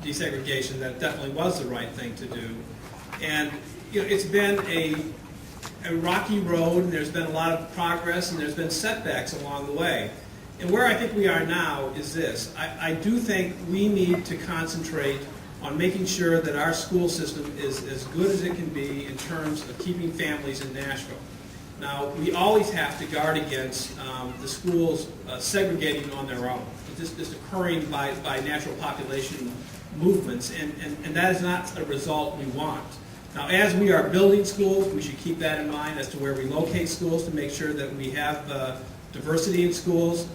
desegregation, that it definitely was the right thing to do. And it's been a rocky road, and there's been a lot of progress, and there's been setbacks along the way. And where I think we are now is this. I do think we need to concentrate on making sure that our school system is as good as it can be in terms of keeping families in Nashville. Now, we always have to guard against the schools segregating on their own. This is occurring by natural population movements, and that is not a result we want. Now, as we are building schools, we should keep that in mind as to where we locate schools to make sure that we have diversity in schools.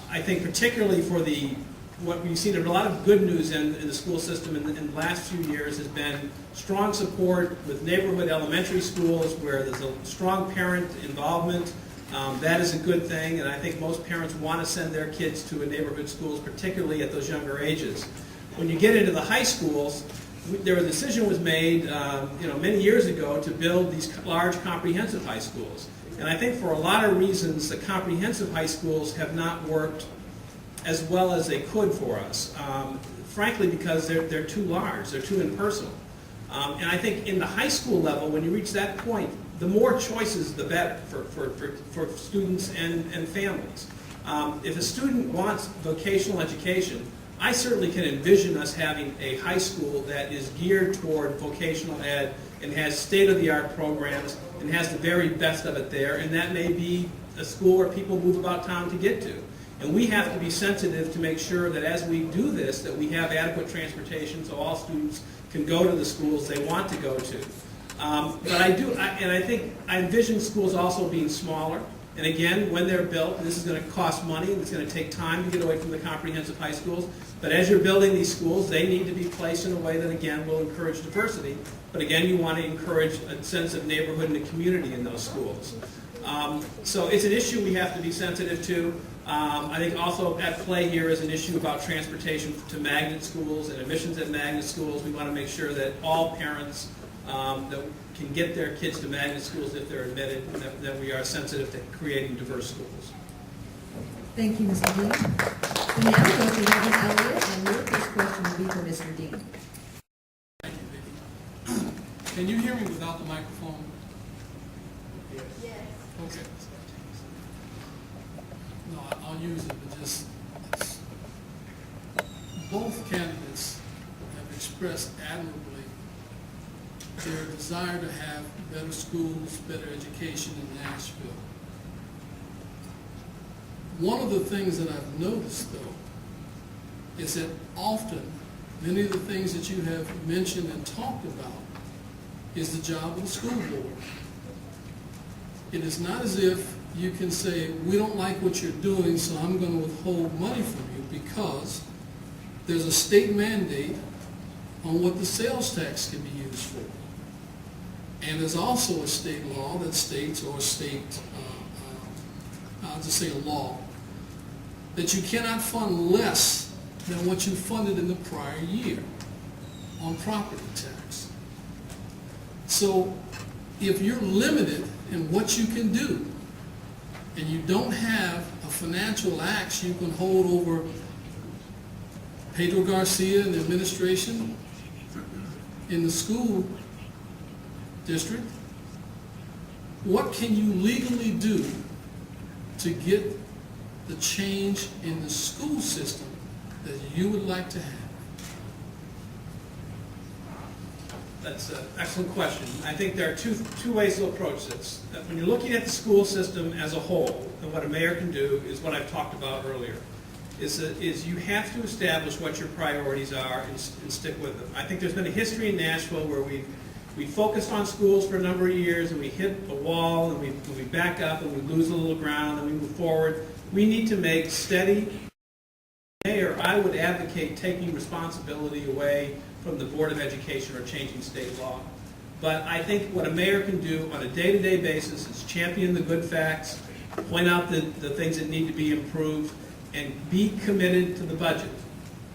I think particularly for what we've seen, a lot of good news in the school system in the last few years has been strong support with neighborhood elementary schools where there's a strong parent involvement. That is a good thing, and I think most parents want to send their kids to a neighborhood schools, particularly at those younger ages. When you get into the high schools, a decision was made many years ago to build these large comprehensive high schools. And I think for a lot of reasons, the comprehensive high schools have not worked as well as they could for us. Frankly, because they're too large, they're too impersonal. And I think in the high school level, when you reach that point, the more choices, the better for students and families. If a student wants vocational education, I certainly can envision us having a high school that is geared toward vocational ed and has state-of-the-art programs and has the very best of it there, and that may be a school where people move about town to get to. And we have to be sensitive to make sure that as we do this, that we have adequate transportation so all students can go to the schools they want to go to. But I envision schools also being smaller. And again, when they're built, this is going to cost money, and it's going to take time to get away from the comprehensive high schools. But as you're building these schools, they need to be placed in a way that, again, will encourage diversity. But again, you want to encourage a sense of neighborhood and a community in those schools. So it's an issue we have to be sensitive to. I think also at play here is an issue about transportation to magnet schools and admissions at magnet schools. We want to make sure that all parents that can get their kids to magnet schools if they're admitted, and that we are sensitive to creating diverse schools. Thank you, Mr. Dean. We now go to Reverend Elliott, and your first question will be for Mr. Dean. Thank you, Vicki. Can you hear me without the microphone? Yes. Okay. No, I'll use it, but just both candidates have expressed admirably their desire to have better schools, better education in Nashville. One of the things that I've noticed, though, is that often many of the things that you have mentioned and talked about is the job of the school board. It is not as if you can say, we don't like what you're doing, so I'm going to withhold money from you, because there's a state mandate on what the sales tax can be used for. And there's also a state law that states, or a state, I'll just say a law, that you cannot fund less than what you funded in the prior year on property tax. So if you're limited in what you can do, and you don't have a financial axe you can hold over Pedro Garcia and the administration in the school district, what can you legally do to get the change in the school system that you would like to have? That's an excellent question. I think there are two ways to approach this. When you're looking at the school system as a whole, and what a mayor can do is what I've talked about earlier, is you have to establish what your priorities are and stick with them. I think there's been a history in Nashville where we focused on schools for a number of years, and we hit a wall, and we back up, and we lose a little ground, and we move forward. We need to make steady. Mayor, I would advocate taking responsibility away from the Board of Education or changing state law. But I think what a mayor can do on a day-to-day basis is champion the good facts, point out the things that need to be improved, and be committed to the budget.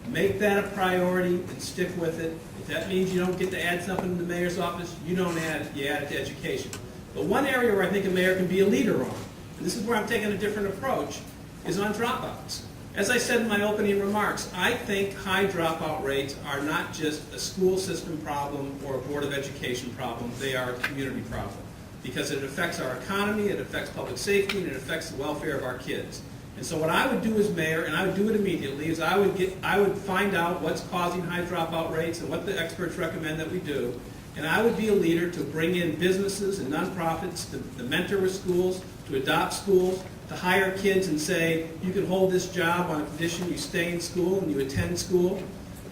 Make that a priority and stick with it. If that means you don't get to add something in the mayor's office, you don't add it, you add it to education. But one area where I think a mayor can be a leader on, and this is where I'm taking a different approach, is on dropouts. As I said in my opening remarks, I think high dropout rates are not just a school system problem or a Board of Education problem, they are a community problem. Because it affects our economy, it affects public safety, and it affects the welfare of our kids. And so what I would do as mayor, and I would do it immediately, is I would find out what's causing high dropout rates and what the experts recommend that we do. And I would be a leader to bring in businesses and nonprofits to mentor with schools, to adopt schools, to hire kids and say, you can hold this job on a condition you stay in school and you attend school.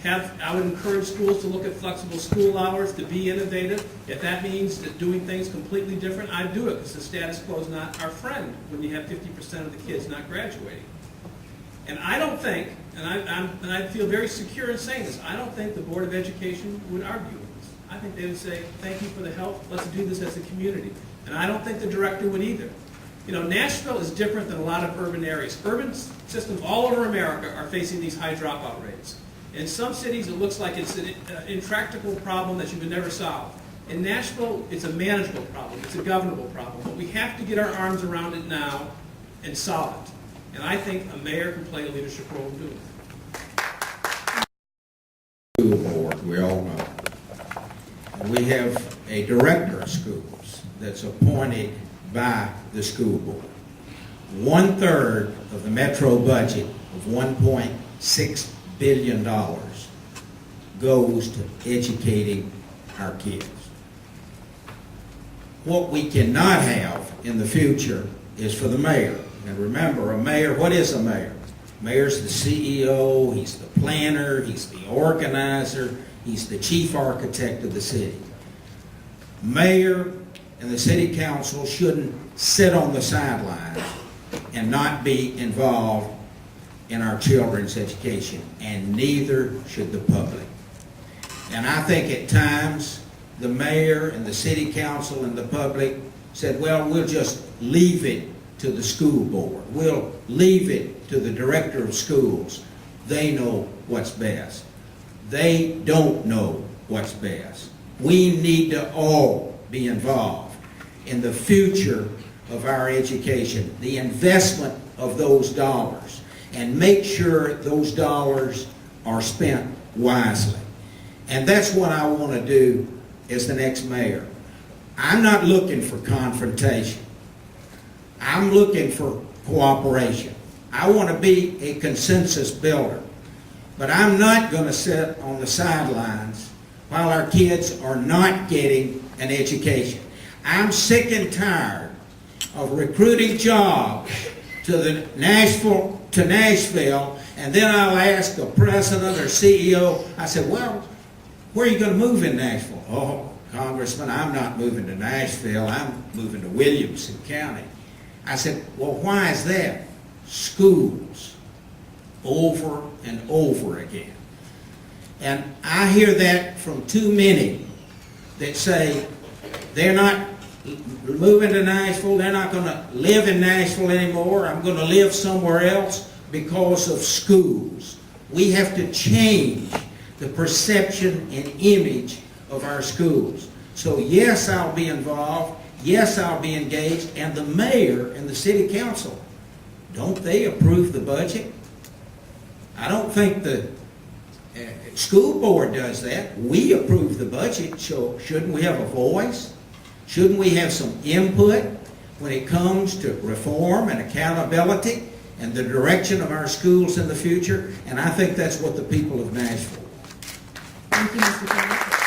I would encourage schools to look at flexible school hours, to be innovative. If that means that doing things completely different, I'd do it, because the status quo is not our friend when you have 50% of the kids not graduating. And I don't think, and I feel very secure in saying this, I don't think the Board of Education would argue with this. I think they would say, thank you for the help, let's do this as a community. And I don't think the director would either. You know, Nashville is different than a lot of urban areas. Urban systems all over America are facing these high dropout rates. In some cities, it looks like it's an intractable problem that you could never solve. In Nashville, it's a manageable problem. It's a governable problem. But we have to get our arms around it now and solve it. And I think a mayor can play a leadership role in doing that. School board, we all know. We have a director of schools that's appointed by the school board. 1/3 of the metro budget of $1.6 billion goes to educating our kids. What we cannot have in the future is for the mayor. And remember, a mayor, what is a mayor? Mayor's the CEO, he's the planner, he's the organizer, he's the chief architect of the city. Mayor and the city council shouldn't sit on the sidelines and not be involved in our children's education, and neither should the public. And I think at times the mayor and the city council and the public said, well, we'll just leave it to the school board. We'll leave it to the director of schools. They know what's best. They don't know what's best. We need to all be involved in the future of our education, the investment of those dollars, and make sure those dollars are spent wisely. And that's what I want to do as the next mayor. I'm not looking for confrontation. I'm looking for cooperation. I want to be a consensus builder. But I'm not going to sit on the sidelines while our kids are not getting an education. I'm sick and tired of recruiting jobs to Nashville, and then I'll ask the president or CEO, I said, well, where are you going to move in Nashville? Oh, Congressman, I'm not moving to Nashville, I'm moving to Williamson County. I said, well, why is that? Schools, over and over again. And I hear that from too many that say they're not moving to Nashville, they're not going to live in Nashville anymore, I'm going to live somewhere else because of schools. We have to change the perception and image of our schools. So yes, I'll be involved, yes, I'll be engaged, and the mayor and the city council, don't they approve the budget? I don't think the school board does that. We approve the budget, so shouldn't we have a voice? Shouldn't we have some input when it comes to reform and accountability and the direction of our schools in the future? And I think that's what the people of Nashville. Thank you, Mr. Kelly.